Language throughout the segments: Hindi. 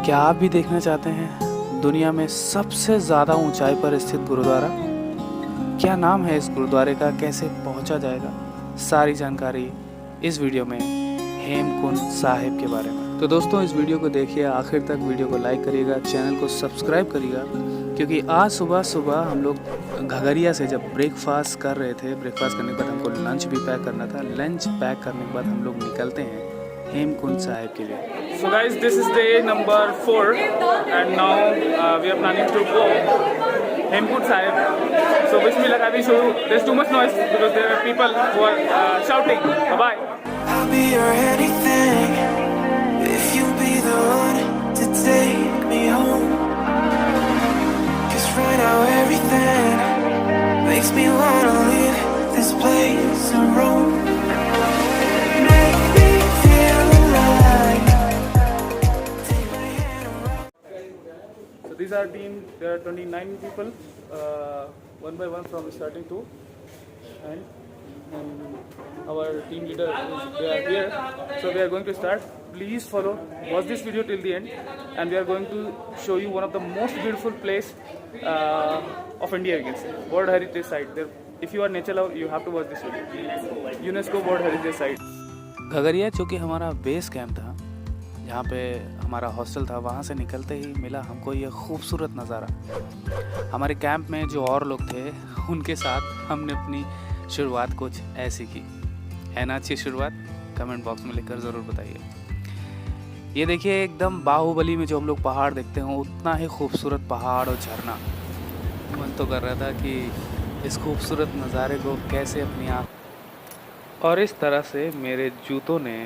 क्या आप भी देखना चाहते हैं दुनिया में सबसे ज़्यादा ऊंचाई पर स्थित गुरुद्वारा? क्या नाम है इस गुरुद्वारे का, कैसे पहुंचा जाएगा, सारी जानकारी इस वीडियो में हेमकुंड साहिब के बारे में। तो दोस्तों इस वीडियो को देखिए आखिर तक, वीडियो को लाइक करिएगा, चैनल को सब्सक्राइब करिएगा, क्योंकि आज सुबह हम लोग घगरिया से जब ब्रेकफास्ट कर रहे थे, ब्रेकफास्ट करने के बाद हमको लंच भी पैक करना था। लंच पैक करने के बाद हम लोग निकलते हैं हेमकुंड साहिब के लिए। So guys, this is day number 4 and now we are planning to go Hemkund Sahib. So wish me luck. I will show you. There's too much noise because there are people who are shouting. Bye. I'll be your anything if you be the one to take me home. 'Cause right now everything makes me wanna leave this place and roam. Make me feel alive. Take my hand and roll. So these are team. There are 29 people, one by one from starting to end. And our team leader they are here. So we are going to start. Please watch this video till the end, and we are going to show you one of the most beautiful place of India. You can say World Heritage Site. There, if you are nature lover, you have to watch this video. UNESCO World Heritage Site. Ghangaria जो कि हमारा बेस कैंप था, जहाँ पे हमारा हॉस्टल था, वहाँ से निकलते ही मिला हमको ये खूबसूरत नज़ारा। हमारे कैंप में जो और लोग थे उनके साथ हमने अपनी शुरुआत कुछ ऐसी की। है ना अच्छी शुरुआत? कमेंट बॉक्स में लिखकर ज़रूर बताइए। ये देखिए एकदम बाहुबली में जो हम लोग पहाड़ देखते हैं उतना ही खूबसूरत पहाड़ और झरना। मन तो कर रहा था कि इस खूबसूरत नज़ारे को कैसे अपनी आँख। और इस तरह से मेरे जूतों ने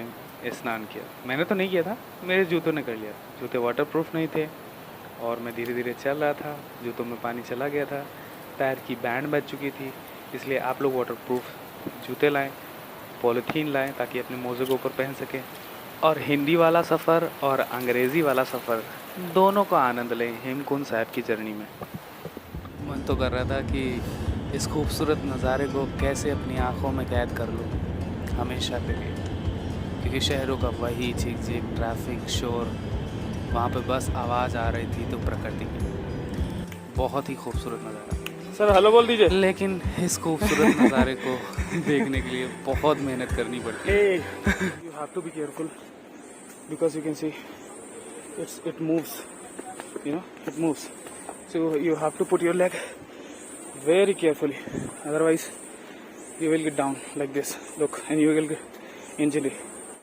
स्नान किया। मैंने तो नहीं किया था, मेरे जूतों ने कर लिया। जूते वाटरप्रूफ नहीं थे और मैं धीरे धीरे चल रहा था, जूतों में पानी चला गया था, पैर की बैंड बज चुकी थी। इसलिए आप लोग वाटरप्रूफ जूते लाएं, पॉलीथीन लाएं ताकि अपने मोज़े को ऊपर पहन सकें। और हिंदी वाला सफ़र और अंग्रेज़ी वाला सफ़र दोनों का आनंद लें हेमकुंड साहिब की जर्नी में। मन तो कर रहा था कि इस खूबसूरत नज़ारे को कैसे अपनी आँखों में कैद कर लूँ हमेशा के लिए, क्योंकि शहरों का वही झिक झिक, ट्रैफिक, शोर, वहाँ पे बस आवाज़ आ रही थी तो प्रकृति की बहुत ही खूबसूरत नज़ारा। सर हेलो बोल दीजिए। लेकिन इस खूबसूरत नज़ारे को देखने के लिए बहुत मेहनत करनी पड़ती है। You have to be careful because you can see it moves. You know it moves. So you have to put your leg very carefully. Otherwise you will get down like this. Look, and you will get injury.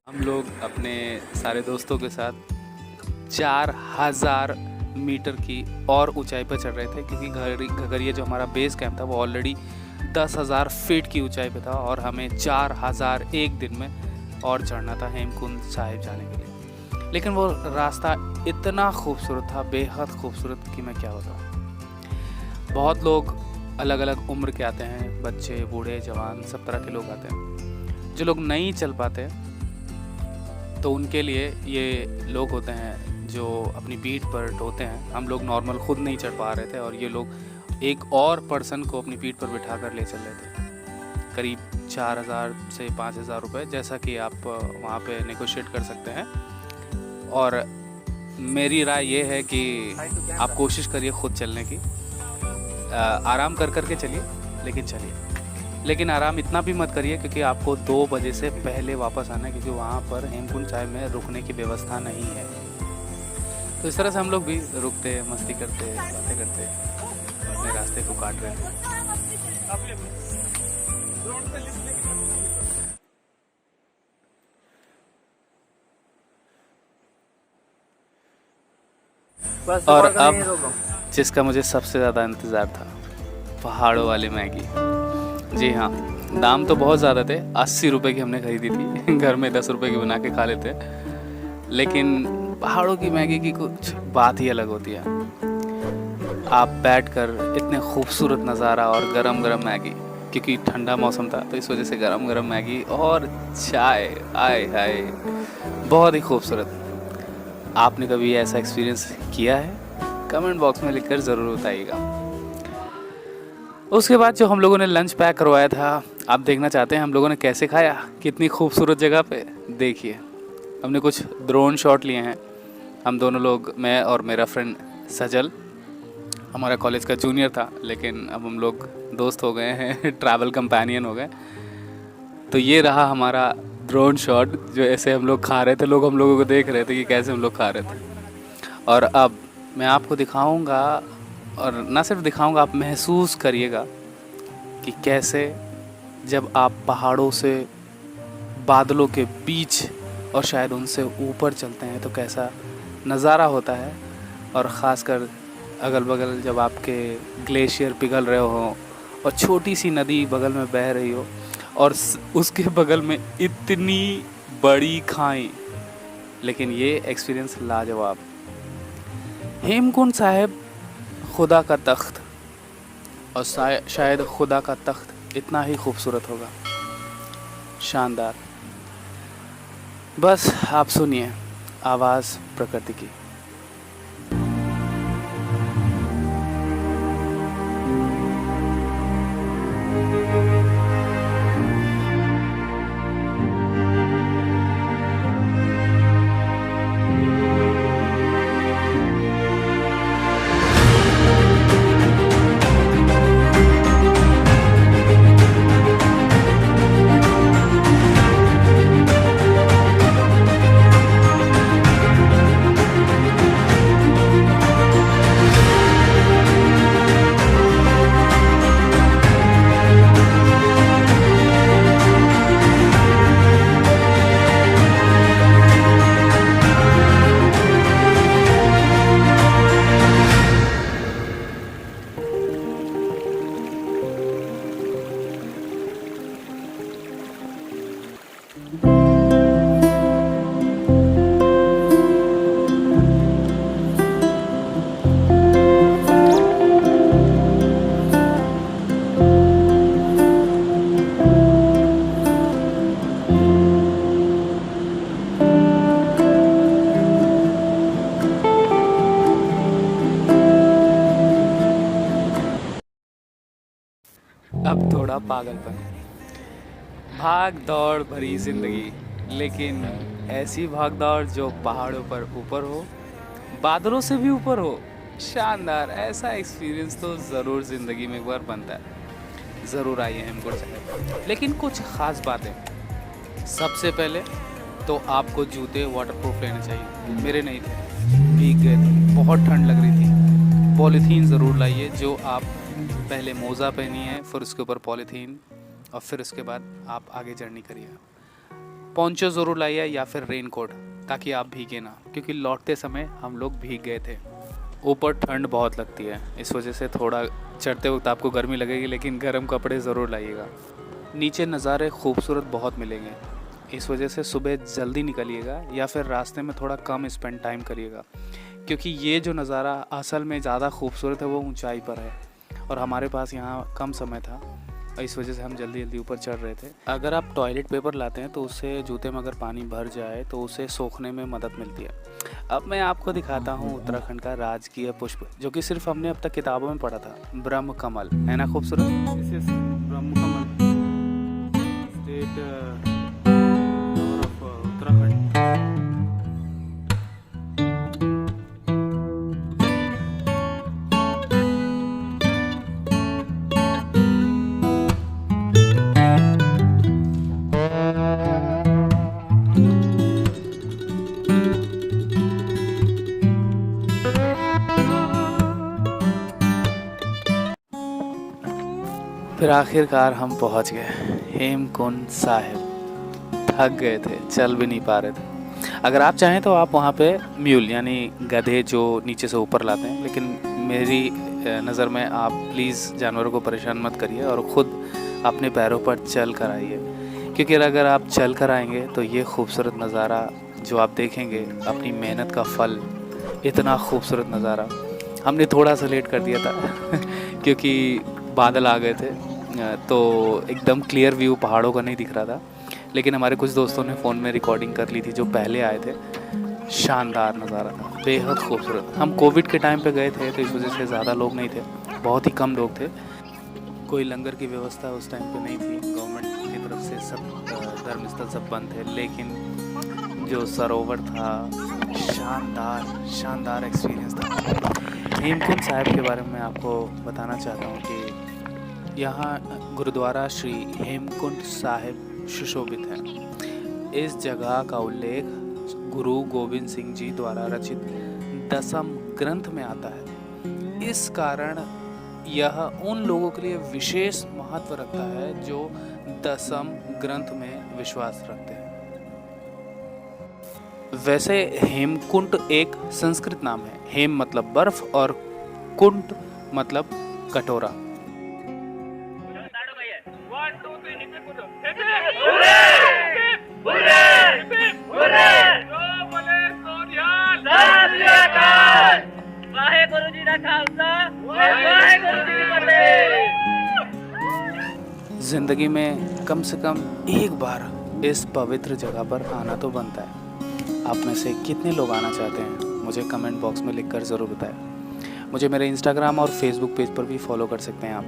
हम लोग अपने सारे दोस्तों के साथ 4000 मीटर की और ऊंचाई पर चढ़ रहे थे, क्योंकि घगरिया जो हमारा बेस कैंप था वो ऑलरेडी 10,000 फीट की ऊंचाई पे था और हमें 4000 एक दिन में और चढ़ना था हेमकुंड साहिब जाने के लिए। लेकिन वो रास्ता इतना खूबसूरत था, बेहद खूबसूरत कि मैं क्या बताऊँ। बहुत लोग अलग अलग उम्र के आते हैं, बच्चे, बूढ़े, जवान, सब तरह के लोग आते हैं। जो लोग नहीं चल पाते तो उनके लिए ये लोग होते हैं जो अपनी पीठ पर ढोते हैं। हम लोग नॉर्मल खुद नहीं चढ़ पा रहे थे और ये लोग एक और पर्सन को अपनी पीठ पर बिठा कर ले चल रहे थे। करीब 4000 से 5000 रुपये, जैसा कि आप वहाँ पे नेगोशिएट कर सकते हैं। और मेरी राय ये है कि आप कोशिश करिए खुद चलने की। आराम कर कर के चलिए, लेकिन चलिए, लेकिन आराम इतना भी मत करिए क्योंकि आपको 2 बजे से पहले वापस आना है, क्योंकि वहाँ पर हेमकुंड साहिब में रुकने की व्यवस्था नहीं है। तो इस तरह से हम लोग भी रुकते, मस्ती करते, बातें करते अपने रास्ते को काट रहे थे। और अब जिसका मुझे सबसे ज़्यादा इंतज़ार था, पहाड़ों वाली मैगी। जी हाँ, दाम तो बहुत ज़्यादा थे, 80 रुपये की हमने खरीदी थी। घर में 10 रुपये की बना के खा लेते, लेकिन पहाड़ों की मैगी की कुछ बात ही अलग होती है। आप बैठकर इतने खूबसूरत नज़ारा और गरम गरम मैगी, क्योंकि ठंडा मौसम था तो इस वजह से गरम गरम मैगी और चाय, आए हाय, बहुत ही खूबसूरत। आपने कभी ऐसा एक्सपीरियंस किया है? कमेंट बॉक्स में लिखकर ज़रूर बताइएगा। उसके बाद जो हम लोगों ने लंच पैक करवाया था, आप देखना चाहते हैं हम लोगों ने कैसे खाया, कितनी खूबसूरत जगह पे। देखिए हमने कुछ ड्रोन शॉट लिए हैं हम दोनों लोग, मैं और मेरा फ्रेंड सजल, हमारा कॉलेज का जूनियर था लेकिन अब हम लोग दोस्त हो गए हैं, ट्रैवल कंपेनियन हो गए। तो ये रहा हमारा ड्रोन शॉट जो ऐसे हम लोग खा रहे थे, लोग हम लोगों को देख रहे थे कि कैसे हम लोग खा रहे थे। और अब मैं आपको दिखाऊंगा, और ना सिर्फ दिखाऊंगा, आप महसूस करिएगा कि कैसे जब आप पहाड़ों से बादलों के बीच और शायद उनसे ऊपर चलते हैं तो कैसा नज़ारा होता है। और ख़ासकर अगल बगल जब आपके ग्लेशियर पिघल रहे हो और छोटी सी नदी बगल में बह रही हो और उसके बगल में इतनी बड़ी खाई, लेकिन ये एक्सपीरियंस लाजवाब। हेमकुंड साहिब खुदा का तख्त, और शायद खुदा का तख्त इतना ही खूबसूरत होगा, शानदार। बस आप सुनिए आवाज़ प्रकृति की। अब थोड़ा पागलपन, भाग दौड़ भरी ज़िंदगी, लेकिन ऐसी भाग दौड़ जो पहाड़ों पर ऊपर हो, बादलों से भी ऊपर हो। शानदार, ऐसा एक्सपीरियंस तो ज़रूर ज़िंदगी में एक बार बनता है। ज़रूर आइए हेमकुंड साहिब। लेकिन कुछ ख़ास बातें, सबसे पहले तो आपको जूते वाटरप्रूफ लेने चाहिए। मेरे नहीं थे, भीग गए थे, बहुत ठंड लग रही थी। पॉलीथीन ज़रूर लाइए, जो आप पहले मोज़ा पहनिए, फिर उसके ऊपर पॉलीथीन, और फिर उसके बाद आप आगे जर्नी करिए। पोंचो ज़रूर लाइए या फिर रेन कोट, ताकि आप भीगे ना, क्योंकि लौटते समय हम लोग भीग गए थे। ऊपर ठंड बहुत लगती है, इस वजह से थोड़ा चढ़ते वक्त आपको गर्मी लगेगी, लेकिन गर्म कपड़े ज़रूर लाइएगा। नीचे नज़ारे खूबसूरत बहुत मिलेंगे, इस वजह से सुबह जल्दी निकलिएगा या फिर रास्ते में थोड़ा कम स्पेंड टाइम करिएगा, क्योंकि ये जो नज़ारा असल में ज़्यादा खूबसूरत है वो ऊंचाई पर है, और हमारे पास यहाँ कम समय था, इस वजह से हम जल्दी जल्दी ऊपर चढ़ रहे थे। अगर आप टॉयलेट पेपर लाते हैं तो उससे जूते में अगर पानी भर जाए तो उसे सोखने में मदद मिलती है। अब मैं आपको दिखाता हूँ उत्तराखंड का राजकीय पुष्प, जो कि सिर्फ हमने अब तक किताबों में पढ़ा था, ब्रह्म कमल। है ना खूबसूरत? This is Brahma Kamal, state flower of Uttarakhand. फिर आखिरकार हम पहुंच गए हेमकुंड साहिब। थक गए थे, चल भी नहीं पा रहे थे। अगर आप चाहें तो आप वहाँ पे म्यूल यानी गधे जो नीचे से ऊपर लाते हैं, लेकिन मेरी नज़र में आप प्लीज़ जानवरों को परेशान मत करिए और ख़ुद अपने पैरों पर चल कर आइए, क्योंकि अगर आप चल कर आएंगे तो ये खूबसूरत नज़ारा जो आप देखेंगे, अपनी मेहनत का फल, इतना खूबसूरत नज़ारा। हमने थोड़ा सा लेट कर दिया था क्योंकि बादल आ गए थे, तो एकदम क्लियर व्यू पहाड़ों का नहीं दिख रहा था, लेकिन हमारे कुछ दोस्तों ने फ़ोन में रिकॉर्डिंग कर ली थी जो पहले आए थे। शानदार नज़ारा था, बेहद खूबसूरत। हम कोविड के टाइम पे गए थे तो इस वजह से ज़्यादा लोग नहीं थे, बहुत ही कम लोग थे। कोई लंगर की व्यवस्था उस टाइम पे नहीं थी, गवर्नमेंट की तरफ से सब धर्मस्थल सब बंद थे, लेकिन जो सरोवर था शानदार एक्सपीरियंस था। हेमकुंड साहिब के बारे में आपको बताना चाहता हूँ कि यहाँ गुरुद्वारा श्री हेमकुंड साहिब सुशोभित है। इस जगह का उल्लेख गुरु गोविंद सिंह जी द्वारा रचित दसम ग्रंथ में आता है। इस कारण यह उन लोगों के लिए विशेष महत्व रखता है जो दसम ग्रंथ में विश्वास रखते हैं। वैसे हेमकुंड एक संस्कृत नाम है। हेम मतलब बर्फ और कुंड मतलब कटोरा। जिंदगी में कम से कम एक बार इस पवित्र जगह पर आना तो बनता है। आप में से कितने लोग आना चाहते हैं मुझे कमेंट बॉक्स में लिखकर ज़रूर बताएं। मुझे मेरे इंस्टाग्राम और फेसबुक पेज पर भी फॉलो कर सकते हैं आप।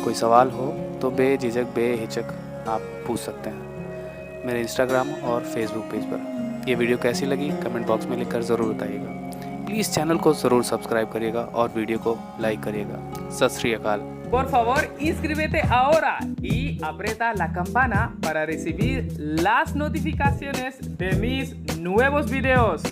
कोई सवाल हो तो बेझिझक बेहिचक आप पूछ सकते हैं मेरे इंस्टाग्राम और फेसबुक पेज पर। ये वीडियो कैसी लगी कमेंट बॉक्स में लिखकर ज़रूर बताइएगा। प्लीज़ चैनल को ज़रूर सब्सक्राइब करिएगा और वीडियो को लाइक करिएगा। सत श्री अकाल। Por favor, inscríbete ahora y aprieta la campana para recibir las notificaciones de mis nuevos videos.